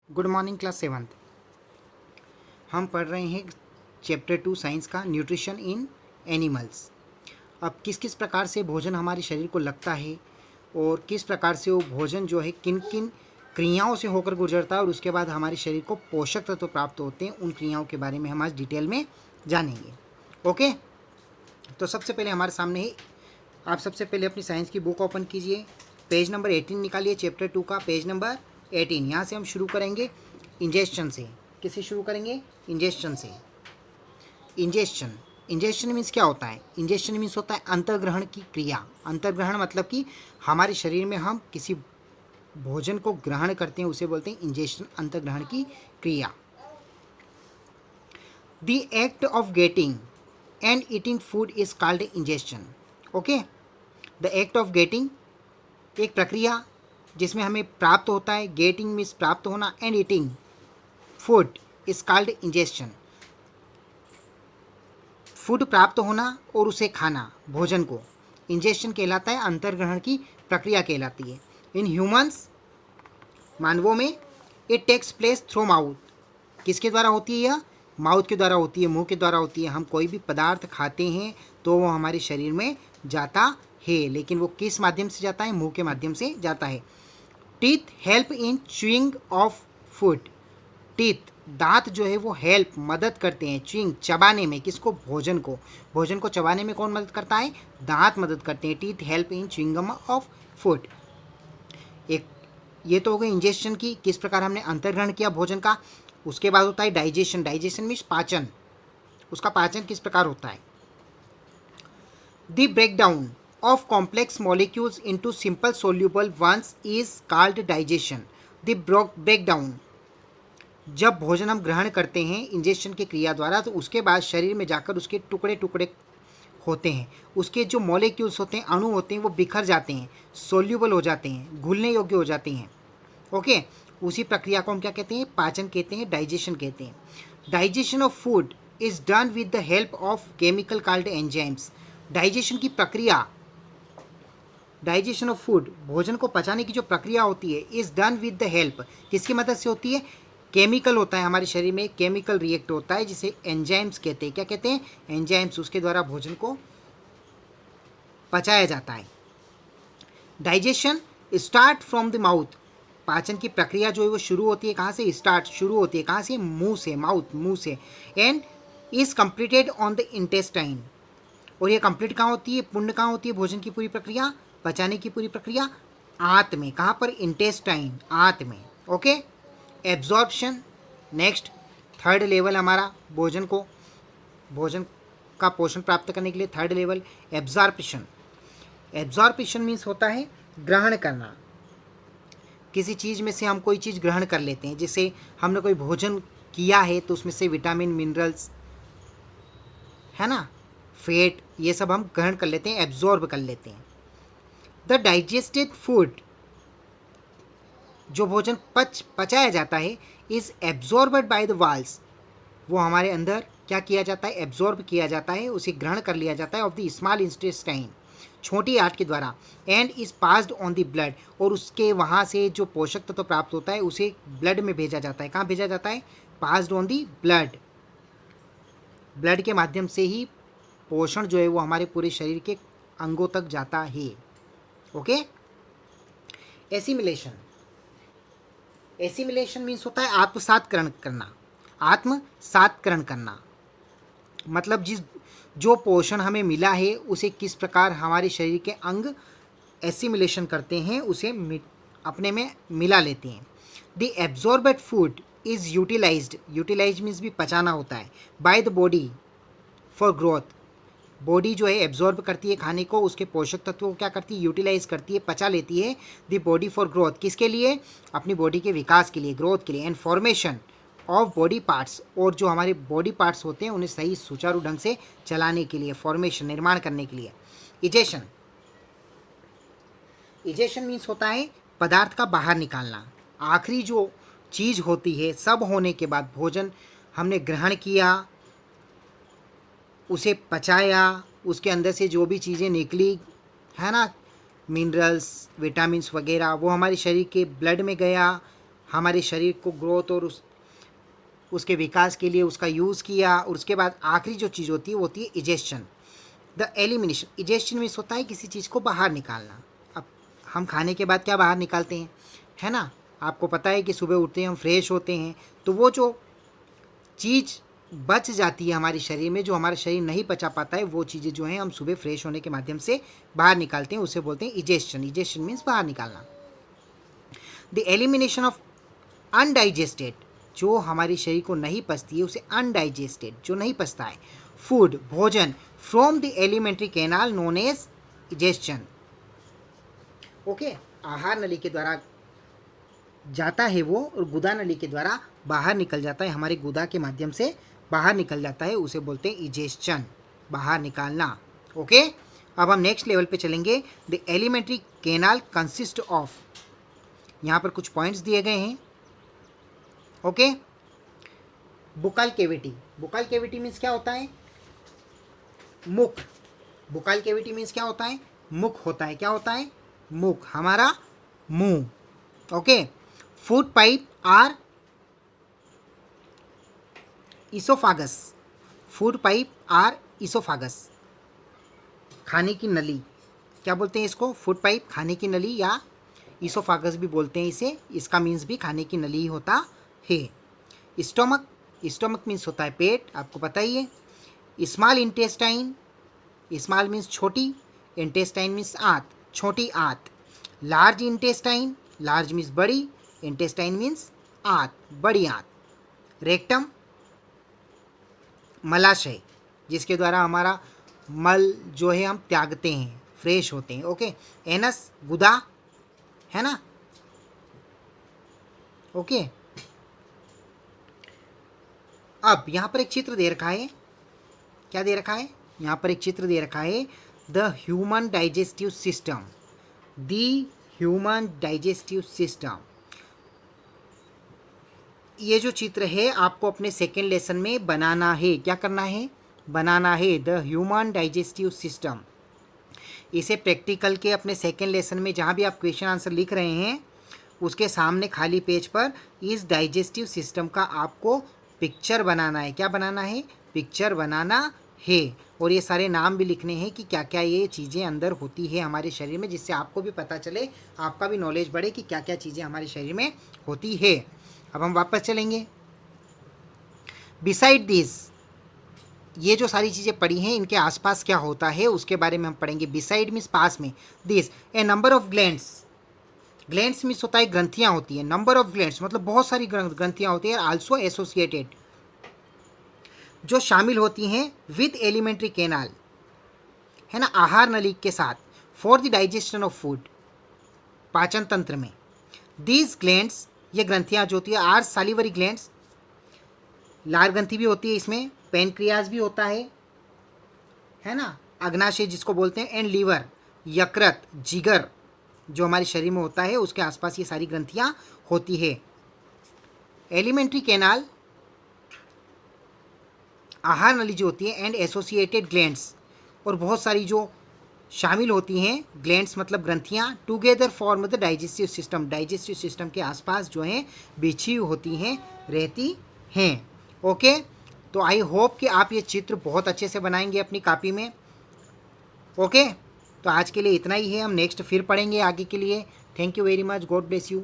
Good morning class seventh. हम पढ़ रहे हैं चैप्टर 2 साइंस का न्यूट्रिशन इन एनिमल्स। अब किस किस प्रकार से भोजन हमारे शरीर को लगता है और किस प्रकार से वो भोजन जो है किन किन क्रियाओं से होकर गुजरता है और उसके बाद हमारे शरीर को पोषक तत्व प्राप्त होते हैं, उन क्रियाओं के बारे में हम आज डिटेल में जानेंगे। ओके, तो सबसे पहले हमारे सामने ही आप सबसे पहले अपनी साइंस की बुक ओपन कीजिए, पेज नंबर 18 निकालिए, चैप्टर 2 का पेज नंबर 18। यहाँ से हम शुरू करेंगे इंजेक्शन से। किससे शुरू करेंगे? इंजेक्शन से। इंजेक्शन इंजेक्शन मीन्स क्या होता है? इंजेक्शन मीन्स होता है अंतर्ग्रहण की क्रिया। अंतर्ग्रहण मतलब कि हमारे शरीर में हम किसी भोजन को ग्रहण करते हैं, उसे बोलते हैं इंजेक्शन, अंतर्ग्रहण की क्रिया। The act of getting and eating food is called injection. Okay, the act of getting एक प्रक्रिया जिसमें हमें प्राप्त होता है, गेटिंग मीन्स प्राप्त होना, and eating food is called injection. Food प्राप्त होना और उसे खाना, भोजन को, इंजेक्शन कहलाता है, अंतर्ग्रहण की प्रक्रिया कहलाती है। इन ह्यूमंस, मानवों में, it takes place through mouth. किसके द्वारा होती है यह? माउथ के द्वारा होती है, मुंह के द्वारा होती है। हम कोई भी पदार्थ खाते हैं तो वो हमारे शरीर में जाता है, लेकिन वो किस माध्यम से जाता है? मुंह के माध्यम से जाता है। Teeth help in chewing of food. Teeth, दांत जो है वो हेल्प, मदद करते हैं, च्यूइंग, चबाने में। किसको? भोजन को। भोजन को चबाने में कौन मदद करता है? दांत मदद करते हैं। Teeth help in chewing of food. एक ये तो हो गई इंजेक्शन की, किस प्रकार हमने अंतर्ग्रहण किया भोजन का। उसके बाद होता है डाइजेशन। डाइजेशन मीन्स पाचन। उसका पाचन किस प्रकार होता है? The breakdown of complex molecules into simple soluble ones is called digestion. The breakdown, जब भोजन हम ग्रहण करते हैं इंजेक्शन की क्रिया द्वारा, तो उसके बाद शरीर में जाकर उसके टुकड़े टुकड़े होते हैं, उसके जो मॉलिक्यूल्स होते हैं, अणु होते हैं, वो बिखर जाते हैं, सोल्यूबल हो जाते हैं, घुलने योग्य हो जाते हैं। ओके, उसी प्रक्रिया को हम क्या कहते हैं? पाचन कहते हैं, डाइजेशन कहते हैं। Digestion of food is done with the help of chemical called enzymes. Digestion की प्रक्रिया, डाइजेशन ऑफ फूड, भोजन को पचाने की जो प्रक्रिया होती है, is done with the help, किसकी मदद से होती है? केमिकल होता है हमारे शरीर में, केमिकल रिएक्ट होता है जिसे एंजाइम्स कहते हैं। क्या कहते हैं? एंजाइम्स। उसके द्वारा भोजन को पचाया जाता है। Digestion start from the mouth. पाचन की प्रक्रिया जो है वो शुरू होती है कहाँ से? स्टार्ट, शुरू होती है कहाँ से? मुंह से, माउथ, मुंह से। And is completed on the intestine. और ये कंप्लीट कहाँ होती है? पूर्ण कहाँ होती है भोजन की पूरी प्रक्रिया, पचाने की पूरी प्रक्रिया? आंत में। कहाँ पर? इंटेस्टाइन, आंत में। Okay, absorption next, third level हमारा भोजन का पोषण प्राप्त करने के लिए third level absorption. Absorption means होता है ग्रहण करना। किसी चीज़ में से हम कोई चीज़ ग्रहण कर लेते हैं, जैसे हमने कोई भोजन किया है तो उसमें से विटामिन, मिनरल्स, है ना, फैट, ये सब हम ग्रहण कर लेते हैं, एब्जॉर्ब कर लेते हैं। द डाइजेस्टेड फूड, जो भोजन पचाया जाता है, इज एब्जॉर्बड बाय द वाल्स, वो हमारे अंदर क्या किया जाता है? एब्जॉर्ब किया जाता है, उसे ग्रहण कर लिया जाता है, ऑफ द स्मॉल इंटेस्टाइन, छोटी आंत के द्वारा, and is passed on the blood, और उसके वहाँ से जो पोषक तत्व प्राप्त होता है उसे ब्लड में भेजा जाता है। कहाँ भेजा जाता है? Passed on the blood. Blood के माध्यम से ही पोषण जो है वो हमारे पूरे शरीर के अंगों तक जाता है। Okay, assimilation. एसिमिलेशन मीन्स होता है आत्मसात्करण करना। आत्मसात्करण करना मतलब जो पोषण हमें मिला है उसे किस प्रकार हमारे शरीर के अंग एसिमिलेशन करते हैं, उसे अपने में मिला लेते हैं। The absorbed food is utilised, utilise means भी पचाना होता है, by the body for growth. Body जो है एब्जॉर्ब करती है खाने को, उसके पोषक तत्वों को क्या करती है? यूटिलाइज करती है, पचा लेती है। द बॉडी फॉर ग्रोथ, किसके लिए? अपनी बॉडी के विकास के लिए, ग्रोथ के लिए। And formation of body parts, और जो हमारे बॉडी पार्ट्स होते हैं उन्हें सही सुचारू ढंग से चलाने के लिए, फॉर्मेशन, निर्माण करने के लिए। इजेशन, इजेशन मीन्स होता है पदार्थ का बाहर निकालना। आखिरी जो चीज़ होती है, सब होने के बाद भोजन हमने ग्रहण किया, उसे पचाया, उसके अंदर से जो भी चीज़ें निकली, है ना, मिनरल्स, विटामिन्स वगैरह, वो हमारे शरीर के ब्लड में गया, हमारे शरीर को ग्रोथ और उसके विकास के लिए उसका यूज़ किया। और उसके बाद आखिरी जो चीज़ होती है वो होती है egestion, the elimination. Egestion means होता है किसी चीज़ को बाहर निकालना। अब हम खाने के बाद क्या बाहर निकालते हैं, है ना, आपको पता है कि सुबह उठते हैं हम फ्रेश होते हैं, तो वो जो चीज़ बच जाती है हमारे शरीर में, जो हमारा शरीर नहीं पचा पाता है, वो चीज़ें जो हैं हम सुबह फ्रेश होने के माध्यम से बाहर निकालते हैं, उसे बोलते हैं इजेशन। इजेशन मीन्स बाहर निकालना। द एलिमिनेशन ऑफ अनडाइजेस्टेड, जो हमारे शरीर को नहीं पचती है उसे अनडाइजेस्टेड, जो नहीं पचता है, फूड भोजन, from the alimentary canal known as egestion. Okay, आहार नली के द्वारा जाता है वो, और गुदा नली के द्वारा बाहर निकल जाता है, हमारे गुदा के माध्यम से बाहर निकल जाता है, उसे बोलते हैं इजेशन, बाहर निकालना। ओके, अब हम नेक्स्ट लेवल पे चलेंगे। The alimentary canal consist of, यहाँ पर कुछ पॉइंट्स दिए गए हैं। Okay, buccal cavity. Buccal cavity means क्या होता है, मुख। बुकल केविटी मीन्स क्या होता है, मुख होता है। क्या होता है, मुख, हमारा मुंह। Okay, food pipe or oesophagus. Food pipe or oesophagus, खाने की नली। क्या बोलते हैं इसको, फूड पाइप, खाने की नली, या इसोफागस भी बोलते हैं इसे। इसका मीन्स भी खाने की नली ही होता है। स्टोमक, स्टोमक मीन्स होता है पेट, आपको पता ही है। स्मॉल इंटेस्टाइन, स्मॉल मीन्स छोटी, इंटेस्टाइन मीन्स आंत, छोटी आंत। लार्ज इंटेस्टाइन, लार्ज मीन्स बड़ी, इंटेस्टाइन मीन्स आंत, बड़ी आंत। रेक्टम, मलाशय, जिसके द्वारा हमारा मल जो है हम त्यागते हैं, फ्रेश होते हैं। ओके, एनस, गुदा, है ना। ओके, अब यहाँ पर एक चित्र दे रखा है। क्या दे रखा है, यहाँ पर एक चित्र दे रखा है, the human digestive system. The human digestive system, ये जो चित्र है आपको अपने सेकेंड लेसन में बनाना है। क्या करना है, बनाना है, द ह्यूमन डाइजेस्टिव सिस्टम। इसे प्रैक्टिकल के अपने सेकेंड लेसन में जहाँ भी आप क्वेश्चन आंसर लिख रहे हैं, उसके सामने खाली पेज पर इस डाइजेस्टिव सिस्टम का आपको पिक्चर बनाना है। क्या बनाना है, पिक्चर बनाना है। और ये सारे नाम भी लिखने हैं कि क्या क्या ये चीज़ें अंदर होती है हमारे शरीर में, जिससे आपको भी पता चले, आपका भी नॉलेज बढ़े कि क्या क्या चीज़ें हमारे शरीर में होती है। अब हम वापस चलेंगे। बिसाइड दिस, ये जो सारी चीज़ें पढ़ी हैं, इनके आसपास क्या होता है उसके बारे में हम पढ़ेंगे। बिसाइड मीन्स पास में, this A number of glands. Glands means होता है ग्रंथियाँ होती हैं, नंबर ऑफ ग्लैंड्स मतलब बहुत सारी ग्रंथियाँ होती हैं। आल्सो एसोसिएटेड, जो शामिल होती हैं विद एलिमेंट्री कैनाल, है ना, आहार नली के साथ, for the digestion of food, पाचन तंत्र में। दीज ग्लैंड्स, ये ग्रंथियाँ जो होती है, आर सालिवरी ग्लैंड्स, लार ग्रंथि भी होती है इसमें, पेनक्रियाज भी होता है ना, अग्नाशय जिसको बोलते हैं, एंड लीवर, यकृत, जिगर जो हमारे शरीर में होता है, उसके आसपास ये सारी ग्रंथियाँ होती है। एलिमेंट्री कैनाल, आहार नली जो होती है, एंड एसोसिएटेड ग्लैंड्स, और बहुत सारी जो शामिल होती हैं, ग्लैंड्स मतलब ग्रंथियाँ, together form the digestive system, digestive system के आसपास जो हैं बिछी होती हैं, रहती हैं। ओके, तो आई होप कि आप ये चित्र बहुत अच्छे से बनाएंगे अपनी कॉपी में। ओके, तो आज के लिए इतना ही है, हम नेक्स्ट फिर पढ़ेंगे आगे के लिए। Thank you very much, God bless you.